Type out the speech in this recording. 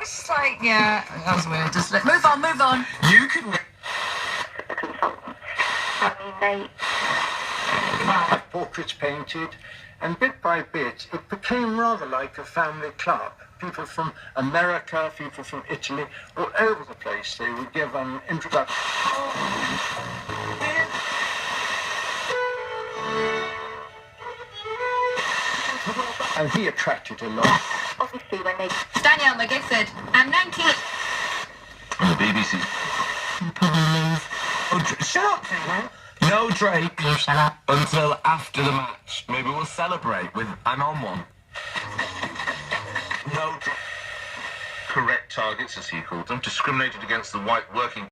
It's just like, yeah, that was weird. Just move on. You can... The consultants. I mean, they... Portraits painted, and bit by bit it became rather like a family club. People from America, people from Italy, all over the place. They would give an introduction. And he attracted a lot. Obviously, when they... Danielle McGifford, I'm 19. On the BBC. Shut up, Taylor. No Drake. You shut up. Until after the match. Maybe we'll celebrate with I'm on one. No Drake. Correct targets, as he called them, discriminated against the white working